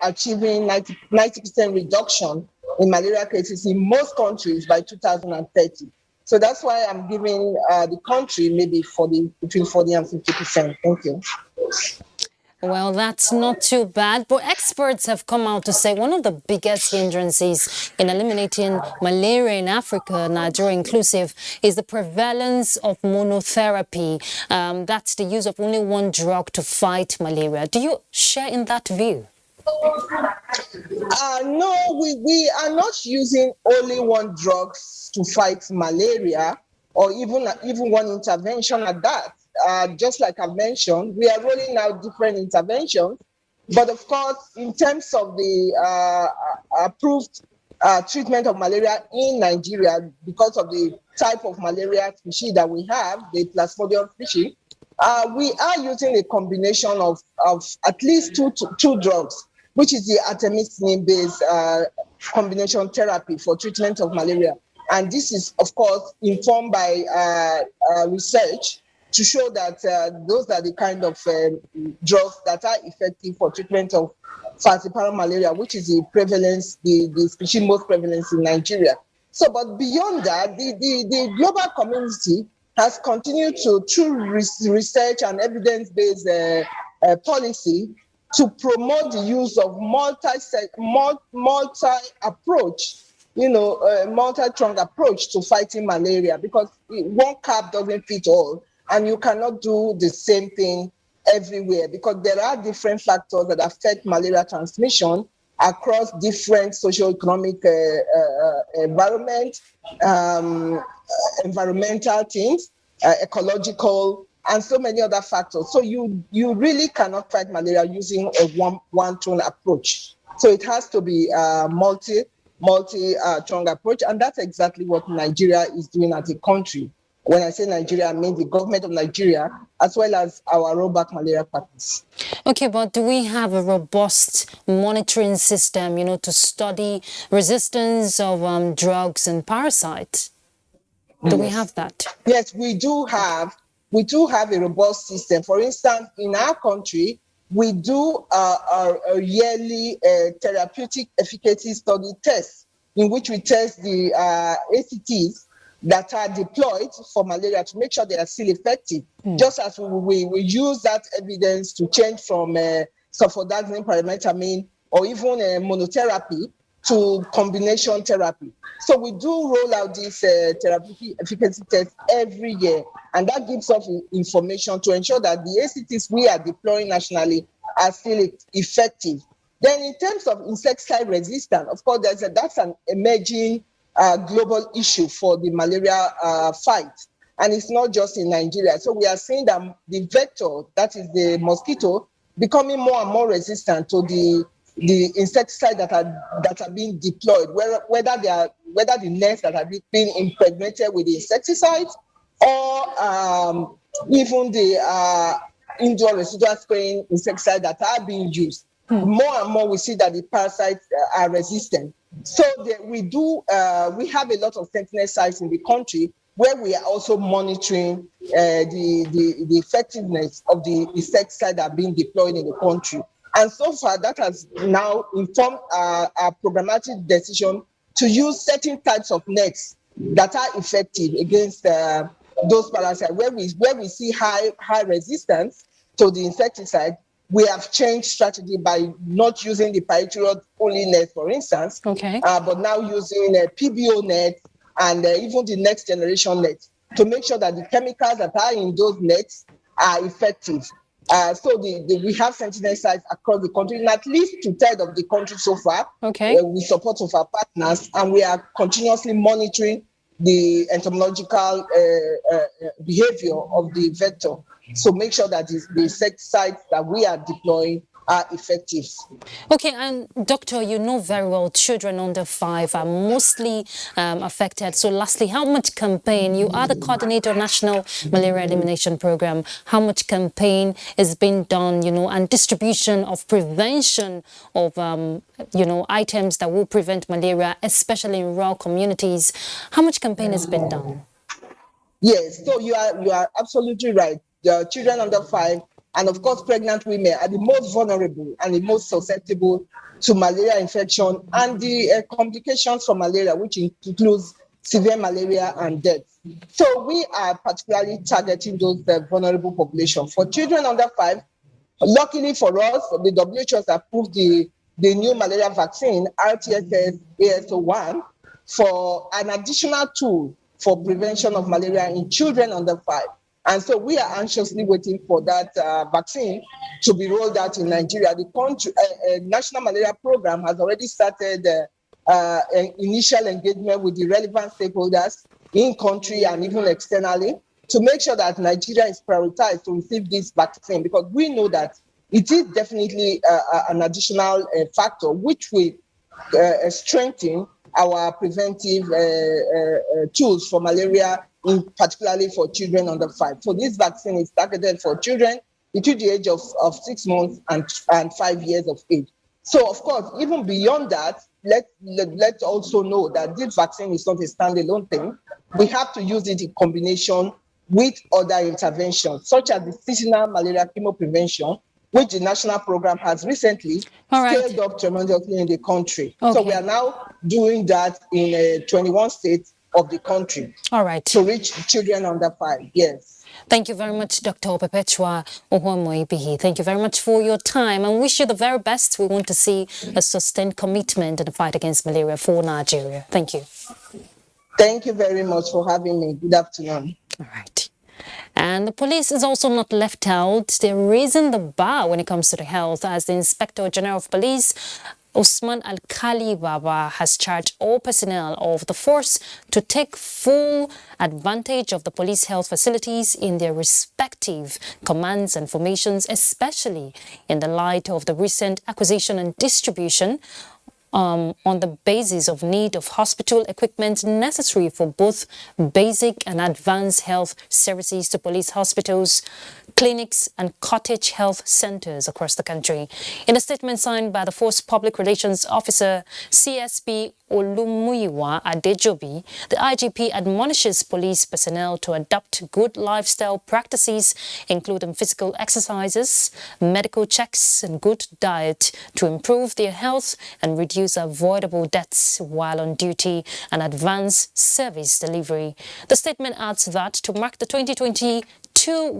achieving 90% reduction in malaria cases in most countries by 2030. So that's why I'm giving the country maybe between 40 and 50%. Thank you. Well, that's not too bad, but experts have come out to say one of the biggest hindrances in eliminating malaria in Africa, Nigeria inclusive, is the prevalence of monotherapy. That's the use of only one drug to fight malaria. Do you share in that view? No, we are not using only one drug to fight malaria, or even one intervention at that. Just like I've mentioned, we are rolling out different interventions. But of course, in terms of the approved treatment of malaria in Nigeria, because of the type of malaria species that we have, the Plasmodium species, we are using a combination of at least two drugs, which is the artemisinin-based combination therapy for treatment of malaria. And this is, of course, informed by research to show that those are the kind of drugs that are effective for treatment of falciparum malaria, which is the species most prevalent in Nigeria. So, but beyond that, the global community has continued to, through research and evidence-based policy, to promote the use of multi-approach, multi-pronged approach to fighting malaria, because one cap doesn't fit all. And you cannot do the same thing everywhere, because there are different factors that affect malaria transmission across different socioeconomic environment, environmental things, ecological, and so many other factors. So you really cannot fight malaria using a one-tone approach. So it has to be a multi-pronged approach, and that's exactly what Nigeria is doing as a country. When I say Nigeria, I mean the government of Nigeria, as well as our rollback malaria partners. Okay, but do we have a robust monitoring system, to study resistance of drugs and parasites? Do we have that? Yes, we do have a robust system. For instance, in our country, we do a yearly therapeutic efficacy study test, in which we test the ACTs that are deployed for malaria to make sure they are still effective. Just as we use that evidence to change from sulfadiazine, pyrimethamine, or even monotherapy to combination therapy. So we do roll out this therapeutic efficacy test every year, and that gives us information to ensure that the ACTs we are deploying nationally are still effective. Then in terms of insecticide resistance, of course, that's an emerging global issue for the malaria fight. And it's not just in Nigeria. So we are seeing that the vector, that is the mosquito, becoming more and more resistant to the insecticide that are being deployed, whether the nets that are being impregnated with the insecticides, or even the indoor residual spraying insecticide that are being used. More and more we see that the parasites are resistant. So we have a lot of sentinel sites in the country where we are also monitoring the effectiveness of the insecticide that are being deployed in the country. And so far, that has now informed our programmatic decision to use certain types of nets that are effective against those parasites. Where we see high resistance to the insecticide, we have changed strategy by not using the pyrethroid only net, for instance, but now using a PBO net and even the next generation net to make sure that the chemicals that are in those nets are effective. So we have sentinel sites across the country, in at least 2/3 of the country so far, with support of our partners, and we are continuously monitoring the entomological behavior of the vector. So make sure that the insecticides that we are deploying are effective. Okay, and doctor, you know very well children under 5 are mostly affected. So lastly, how much campaign, you are the coordinator of National Malaria Elimination Program, how much campaign is being done, and distribution of prevention of, items that will prevent malaria, especially in rural communities. How much campaign has been done? Yes, so you are absolutely right. The children under 5 And of course, pregnant women are the most vulnerable and the most susceptible to malaria infection and the complications from malaria, which includes severe malaria and death. So we are particularly targeting those vulnerable population. For children under 5, luckily for us, the WHO has approved the new malaria vaccine, RTSS AS01, for an additional tool for prevention of malaria in children under 5. And so we are anxiously waiting for that vaccine to be rolled out in Nigeria. The country, National Malaria Program has already started initial engagement with the relevant stakeholders in country and even externally to make sure that Nigeria is prioritized to receive this vaccine, because we know that it is definitely an additional factor which will strengthen our preventive tools for malaria, particularly for children under 5. So this vaccine is targeted for children between the age of 6 months and 5 years of age. So of course, even beyond that, let's also know that this vaccine is not a standalone thing. We have to use it in combination with other interventions, such as the seasonal malaria chemoprevention, which the national program has recently scaled up tremendously in the country. Okay. So we are now doing that in 21 states of the country. All right. To reach children under 5, yes. Thank you very much, Dr. Perpetua Ohuomoibihi. Thank you very much for your time and wish you the very best. We want to see a sustained commitment in the fight against malaria for Nigeria. Thank you. Thank you very much for having me. Good afternoon. All right. And the police is also not left out. They're raising the bar when it comes to the health, as the Inspector General of Police, Usman Al-Khali Baba, has charged all personnel of the force to take full advantage of the police health facilities in their respective commands and formations, especially in the light of the recent acquisition and distribution on the basis of need of hospital equipment necessary for both basic and advanced health services to police hospitals, clinics and cottage health centers across the country. In a statement signed by the Force Public Relations Officer CSP Olumuyiwa Adejobi, the IGP admonishes police personnel to adopt good lifestyle practices, including physical exercises, medical checks and good diet to improve their health and reduce avoidable deaths while on duty and advance service delivery. The statement adds that to mark the 2022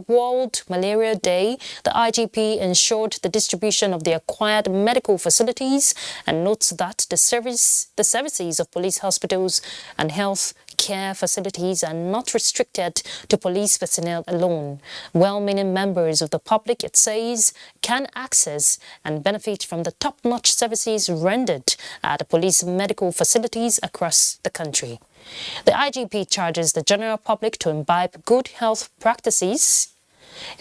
World Malaria Day, the IGP ensured the distribution of the acquired medical facilities and notes that the services of police hospitals and health care facilities are not restricted to police personnel alone. Well-meaning members of the public, it says, can access and benefit from the top-notch services rendered at the police medical facilities across the country. The IGP charges the general public to imbibe good health practices,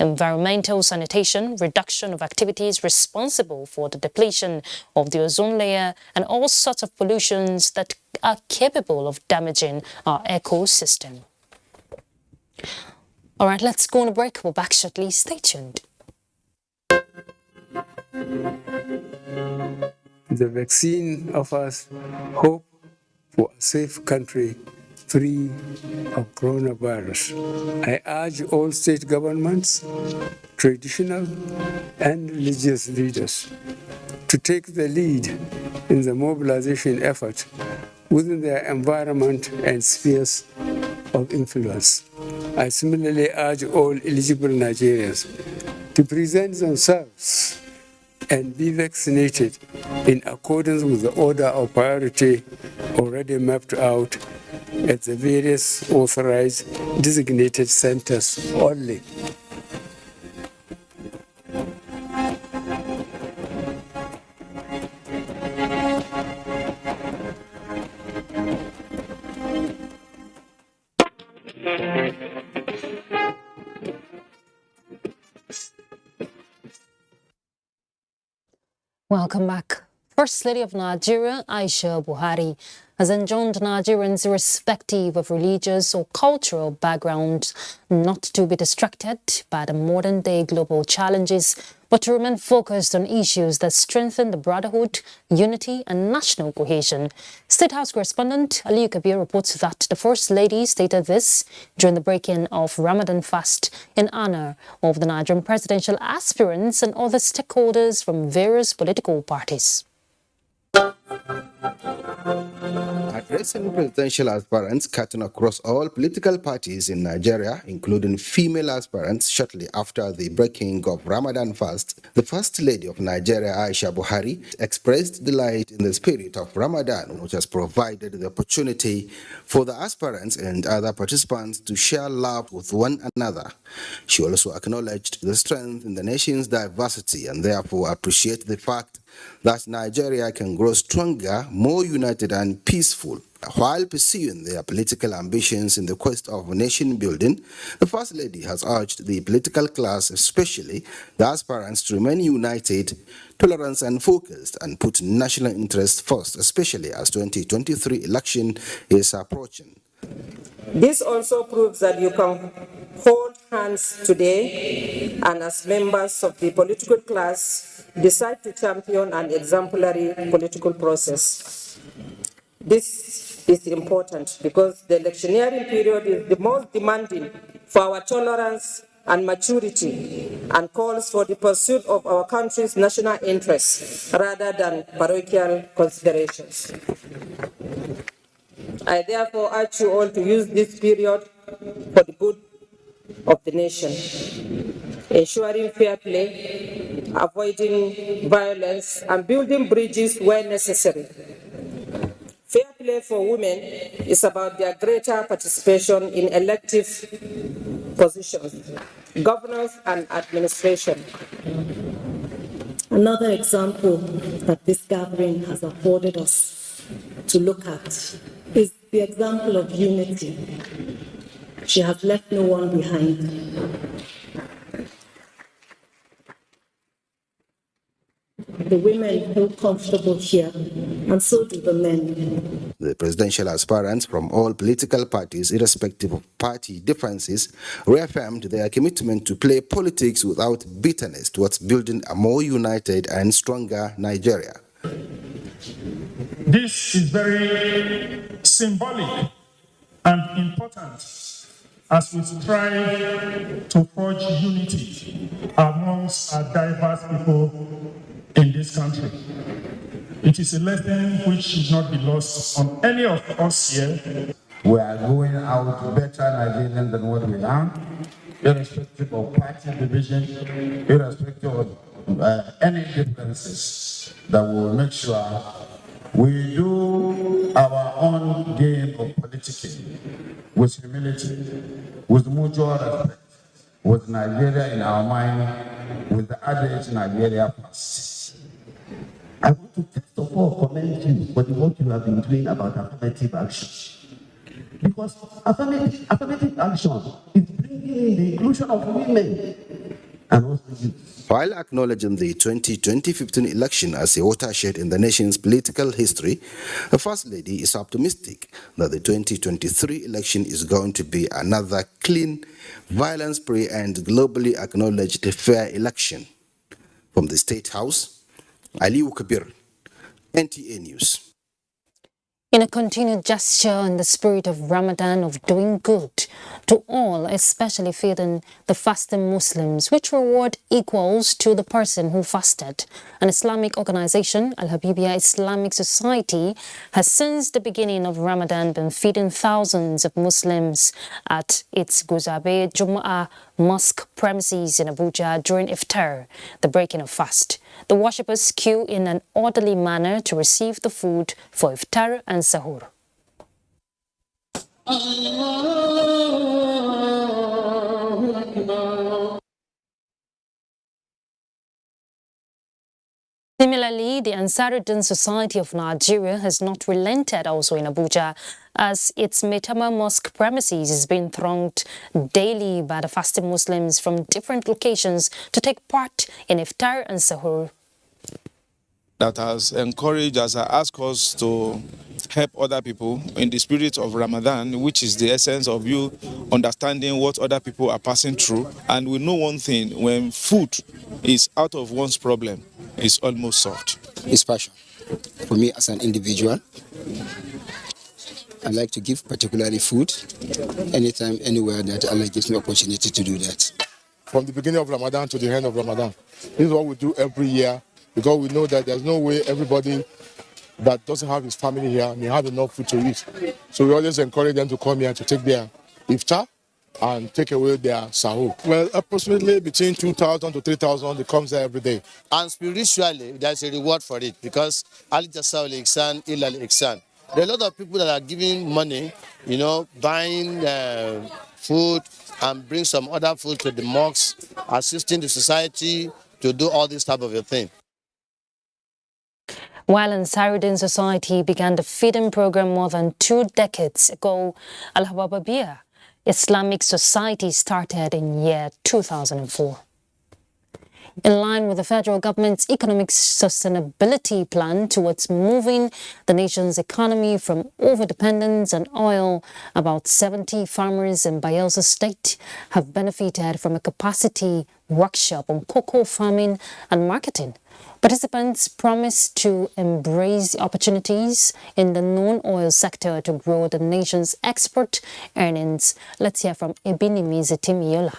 environmental sanitation, reduction of activities responsible for the depletion of the ozone layer and all sorts of pollutions that are capable of damaging our ecosystem. All right, let's go on a break. We're back shortly. Stay tuned. The vaccine offers hope for a safe country free of coronavirus. I urge all state governments, traditional and religious leaders to take the lead in the mobilization effort within their environment and spheres of influence. I similarly urge all eligible Nigerians to present themselves and be vaccinated in accordance with the order of priority already mapped out at the various authorized designated centers only. Welcome back. First Lady of Nigeria, Aisha Buhari, has enjoined Nigerians irrespective of religious or cultural background not to be distracted by the modern-day global challenges, but to remain focused on issues that strengthen the brotherhood, unity and national cohesion. State House correspondent Aliyu Kabir reports that the First Lady stated this during the break-in of Ramadan fast in honor of the Nigerian presidential aspirants and other stakeholders from various political parties. Addressing presidential aspirants cutting across all political parties in Nigeria, including female aspirants, shortly after the breaking of Ramadan fast, the First Lady of Nigeria, Aisha Buhari, expressed delight in the spirit of Ramadan, which has provided the opportunity for the aspirants and other participants to share love with one another. She also acknowledged the strength in the nation's diversity and therefore appreciated the fact that Nigeria can grow stronger, more united and peaceful. While pursuing their political ambitions in the quest of nation building, the First Lady has urged the political class, especially the aspirants, to remain united, tolerant and focused and put national interests first, especially as 2023 election is approaching. This also proves that you can hold hands today and as members of the political class decide to champion an exemplary political process. This is important because the electioneering period is the most demanding for our tolerance and maturity and calls for the pursuit of our country's national interests rather than parochial considerations. I therefore urge you all to use this period for the good of the nation, ensuring fair play, avoiding violence, and building bridges where necessary. Fair play for women is about their greater participation in elective positions, governance and administration. Another example that this gathering has afforded us to look at is the example of unity. She has left no one behind. The women feel comfortable here, and so do the men. The presidential aspirants from all political parties, irrespective of party differences, reaffirmed their commitment to play politics without bitterness towards building a more united and stronger Nigeria. This is very symbolic and important as we strive to forge unity amongst our diverse people in this country. It is a lesson which should not be lost on any of us here. We are going out better Nigerians than what we are, irrespective of party division, irrespective of any differences, that will make sure we do our own game of politicking with humility, with mutual respect, with Nigeria in our mind, with the adage Nigeria first. I want to first of all commend you for the work you have been doing about affirmative action. Because affirmative action is bringing in the inclusion of women and also youth. While acknowledging the 2015 election as a watershed in the nation's political history, the First Lady is optimistic that the 2023 election is going to be another clean, violence-free and globally acknowledged fair election. From the State House, Aliyu Kabir, NTA News. In a continued gesture in the spirit of Ramadan of doing good to all, especially feeding the fasting Muslims, which reward equals to the person who fasted, an Islamic organization, Al-Habibia Islamic Society, has since the beginning of Ramadan been feeding thousands of Muslims at its Guzabe Jum'ah mosque premises in Abuja during iftar, the breaking of fast. The worshippers queue in an orderly manner to receive the food for iftar and sahur. Similarly, the Ansaruddin Society of Nigeria has not relented also in Abuja, as its Maitama Mosque premises is being thronged daily by the fasting Muslims from different locations to take part in iftar and sahur. that has encouraged us, asked us to help other people in the spirit of Ramadan, which is the essence of you understanding what other people are passing through. And we know one thing: when food is out of one's problem, it's almost solved. It's passion. For me as an individual, I like to give particularly food anytime, anywhere that Allah gives me opportunity to do that. From the beginning of Ramadan to the end of Ramadan, this is what we do every year, because we know that there's no way everybody that doesn't have his family here may have enough food to eat. So we always encourage them to come here to take their iftar and take away their sahur. Well, approximately between 2,000 to 3,000, they come there every day. And spiritually, there's a reward for it, because Ali Tasawul Ihsan, Ilal Ihsan. There are a lot of people that are giving money, buying food and bring some other food to the mosques, assisting the society to do all this type of a thing. While Ansarudin Society began the feeding program more than 2 decades ago, Al-Hababiyya Islamic Society started in year 2004. In line with the federal government's economic sustainability plan towards moving the nation's economy from overdependence on oil, about 70 farmers in Bayelsa State have benefited from a capacity workshop on cocoa farming and marketing. Participants promise to embrace the opportunities in the non-oil sector to grow the nation's export earnings. Let's hear from Ebinimi Zetimiola.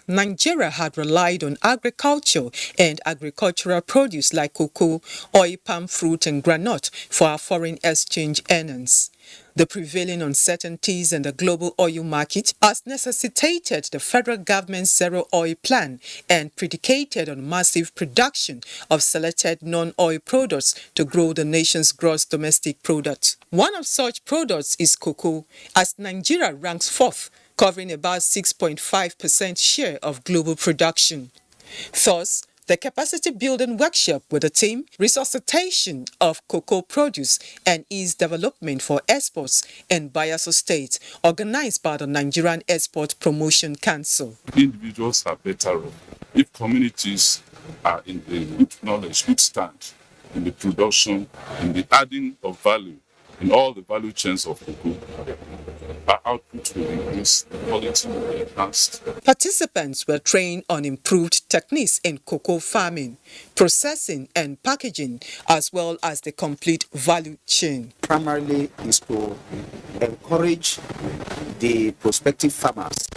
Nigeria had relied on agriculture and agricultural produce like cocoa, oil palm fruit and granite for our foreign exchange earnings. The prevailing uncertainties in the global oil market has necessitated the federal government's zero oil plan and predicated on massive production of selected non-oil products to grow the nation's gross domestic product. One of such products is cocoa, as Nigeria ranks 4th, covering about 6.5% share of global production. Thus, the capacity building workshop with the theme Resuscitation of Cocoa Produce and Its Development for Exports in Bayelsa State, organized by the Nigerian Export Promotion Council. Individuals are better off if communities are in a good knowledge, good stand in the production, in the adding of value in all the value chains of cocoa. Our output will increase, the quality will be enhanced. Participants were trained on improved techniques in cocoa farming, processing and packaging, as well as the complete value chain. Primarily is to encourage the prospective farmers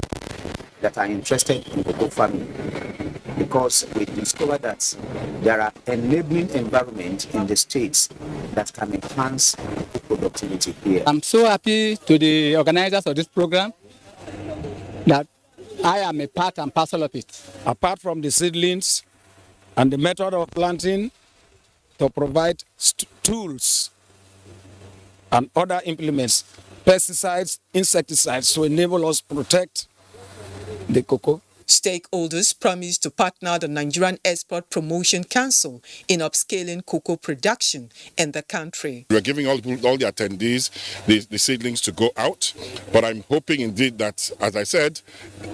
that are interested in cocoa farming, because we discovered that there are enabling environments in the states that can enhance productivity here. I'm so happy to the organizers of this program that I am a part and parcel of it. Apart from the seedlings and the method of planting, to provide tools and other implements, pesticides, insecticides, to enable us to protect the cocoa. Stakeholders promised to partner the Nigerian Export Promotion Council in upscaling cocoa production in the country. We're giving all the attendees the seedlings to go out, but I'm hoping indeed that, as I said,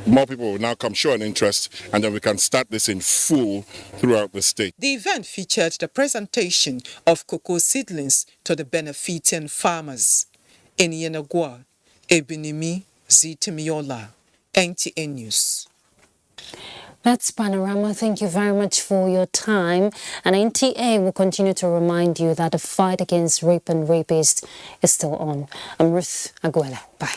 more people will now come show an interest, and then we can start this in full throughout the state. The event featured the presentation of cocoa seedlings to the benefiting farmers. In Yenagua, Ebinimi Zetimiola, NTN News. That's Panorama. Thank you very much for your time. And NTA will continue to remind you that the fight against rape and rapists is still on. I'm Ruth Aguela. Bye.